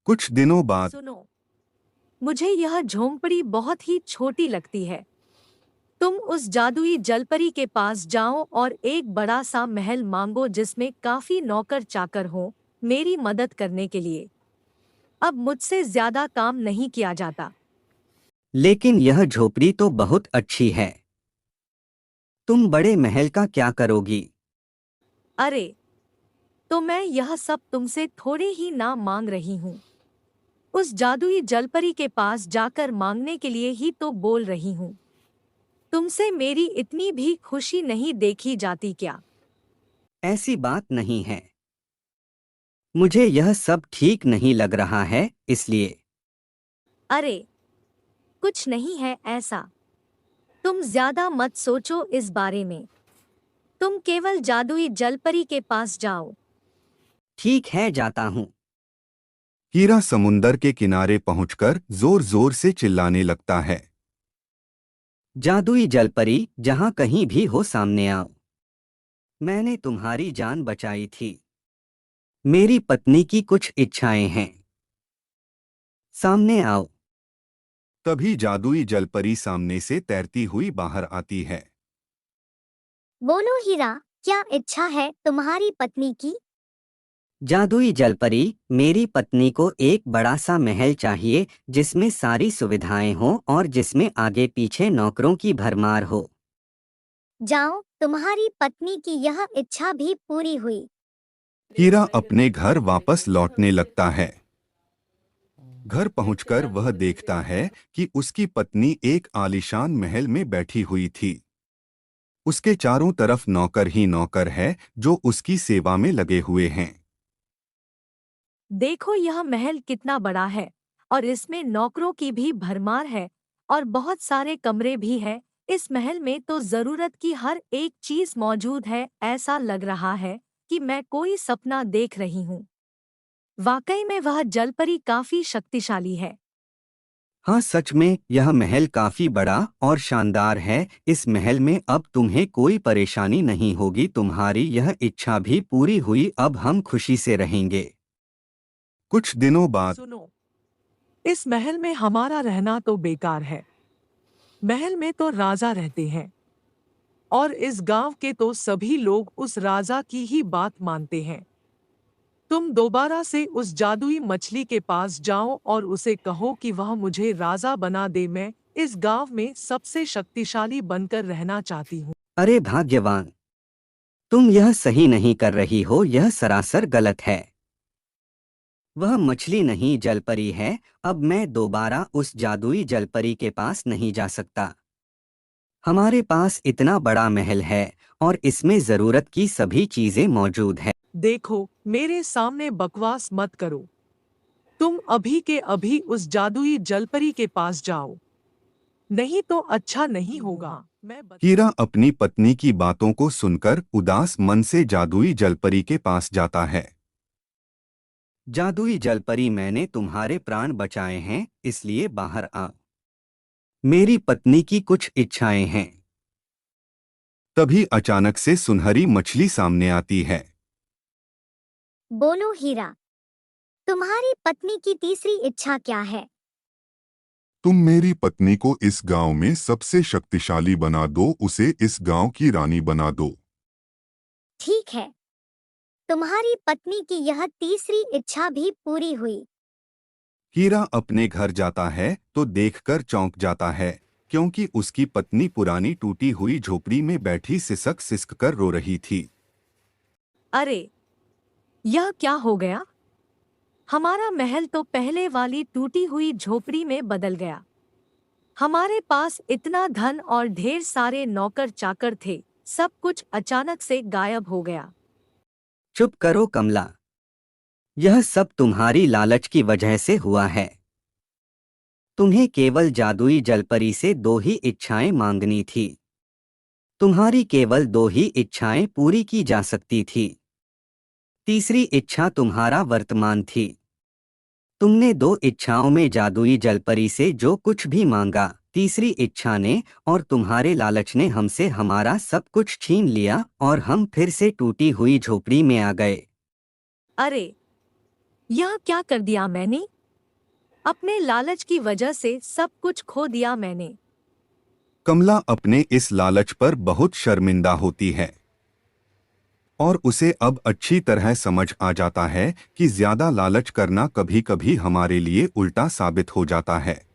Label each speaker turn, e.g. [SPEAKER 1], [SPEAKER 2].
[SPEAKER 1] कुछ दिनों बाद
[SPEAKER 2] सुनो, मुझे यह झोंपड़ी बहुत ही छोटी लगती है। तुम उस जादुई जलपरी के पास जाओ और एक बड़ा सा महल मांगो जिसमें काफी नौकर चाकर हो मेरी मदद करने के लिए। अब मुझसे ज्यादा काम नहीं किया जाता।
[SPEAKER 3] लेकिन यह झोपड़ी तो बहुत अच्छी है। तुम बड़े महल का क्या करोगी?
[SPEAKER 2] अरे, तो मैं यह सब तुमसे थोड़े ही ना मांग रही हूँ। उस जादुई जलपरी के पास जाकर मांगने के लिए ही तो बोल रही हूँ। तुमसे मेरी इतनी भी खुशी नहीं देखी जाती क्या?
[SPEAKER 3] ऐसी बात नहीं है। मुझे यह सब ठीक नहीं लग रहा है, इसलिए।
[SPEAKER 2] अरे, कुछ नहीं है ऐसा। तुम ज्यादा मत सोचो इस बारे में। तुम केवल जादुई जलपरी के पास जाओ।
[SPEAKER 3] ठीक है, जाता हूँ।
[SPEAKER 1] हीरा समुंदर के किनारे पहुंचकर जोर जोर से चिल्लाने लगता है।
[SPEAKER 3] जादुई जलपरी, जहाँ कहीं भी हो सामने आओ। मैंने तुम्हारी जान बचाई थी। मेरी पत्नी की कुछ इच्छाएं हैं। सामने आओ।
[SPEAKER 1] तभी जादुई जलपरी सामने से तैरती हुई बाहर आती है।
[SPEAKER 4] बोलो हीरा, क्या इच्छा है तुम्हारी पत्नी की?
[SPEAKER 3] जादुई जलपरी, मेरी पत्नी को एक बड़ा सा महल चाहिए जिसमें सारी सुविधाएं हों और जिसमें आगे पीछे नौकरों की भरमार हो।
[SPEAKER 4] जाओ, तुम्हारी पत्नी की यह इच्छा भी पूरी हुई।
[SPEAKER 1] हीरा अपने घर वापस लौटने लगता है। घर पहुंचकर वह देखता है कि उसकी पत्नी एक आलीशान महल में बैठी हुई थी। उसके चारों तरफ नौकर ही नौकर है जो उसकी सेवा में लगे हुए हैं।
[SPEAKER 2] देखो यह महल कितना बड़ा है और इसमें नौकरों की भी भरमार है और बहुत सारे कमरे भी हैं। इस महल में तो जरूरत की हर एक चीज मौजूद है। ऐसा लग रहा है कि मैं कोई सपना देख रही हूँ। वाकई में वह जलपरी काफी शक्तिशाली है।
[SPEAKER 3] हाँ, सच में यह महल काफी बड़ा और शानदार है। इस महल में अब तुम्हें कोई परेशानी नहीं होगी। तुम्हारी यह इच्छा भी पूरी हुई। अब हम खुशी से रहेंगे।
[SPEAKER 1] कुछ दिनों बाद
[SPEAKER 5] सुनो, इस महल में हमारा रहना तो बेकार है। महल में तो राजा रहते हैं और इस गांव के तो सभी लोग उस राजा की ही बात मानते हैं। तुम दोबारा से उस जादुई मछली के पास जाओ और उसे कहो कि वह मुझे राजा बना दे। मैं इस गांव में सबसे शक्तिशाली बनकर रहना चाहती हूँ।
[SPEAKER 3] अरे भाग्यवान, तुम यह सही नहीं कर रही हो। यह सरासर गलत है। वह मछली नहीं, जलपरी है। अब मैं दोबारा उस जादुई जलपरी के पास नहीं जा सकता। हमारे पास इतना बड़ा महल है और इसमें जरूरत की सभी चीजें मौजूद है।
[SPEAKER 5] देखो, मेरे सामने बकवास मत करो। तुम अभी के अभी उस जादुई जलपरी के पास जाओ, नहीं तो अच्छा नहीं होगा।
[SPEAKER 1] हीरा अपनी पत्नी की बातों को सुनकर उदास मन से जादुई जलपरी के पास जाता है।
[SPEAKER 3] जादुई जलपरी, मैंने तुम्हारे प्राण बचाए हैं, इसलिए बाहर आ। मेरी पत्नी की कुछ इच्छाएं हैं।
[SPEAKER 1] तभी अचानक से सुनहरी मछली सामने आती है।
[SPEAKER 4] बोलो हीरा, तुम्हारी पत्नी की तीसरी इच्छा क्या है?
[SPEAKER 6] तुम मेरी पत्नी को इस गांव में सबसे शक्तिशाली बना दो, उसे इस गांव की रानी बना दो।
[SPEAKER 4] ठीक है, तुम्हारी पत्नी की यह तीसरी इच्छा भी पूरी हुई।
[SPEAKER 1] हीरा अपने घर जाता है तो देखकर चौंक जाता है क्योंकि उसकी पत्नी पुरानी टूटी हुई झोपड़ी में बैठी सिसक सिसक कर रो रही थी।
[SPEAKER 2] अरे, यह क्या हो गया? हमारा महल तो पहले वाली टूटी हुई झोपड़ी में बदल गया। हमारे पास इतना धन और ढेर सारे नौकर चाकर थे, सब कुछ अचानक से गायब हो गया।
[SPEAKER 3] चुप करो कमला। यह सब तुम्हारी लालच की वजह से हुआ है। तुम्हें केवल जादुई जलपरी से दो ही इच्छाएं मांगनी थी। तुम्हारी केवल दो ही इच्छाएं पूरी की जा सकती थी। तीसरी इच्छा तुम्हारा वर्तमान थी। तुमने दो इच्छाओं में जादुई जलपरी से जो कुछ भी मांगा, तीसरी इच्छा ने और तुम्हारे लालच ने हमसे हमारा सब कुछ छीन लिया और हम फिर से टूटी हुई झोपड़ी में आ गए।
[SPEAKER 2] अरे, यह क्या कर दिया मैंने? अपने लालच की वजह से सब कुछ खो दिया मैंने।
[SPEAKER 1] कमला अपने इस लालच पर बहुत शर्मिंदा होती है और उसे अब अच्छी तरह समझ आ जाता है कि ज्यादा लालच करना कभी-कभी हमारे लिए उल्टा साबित हो जाता है।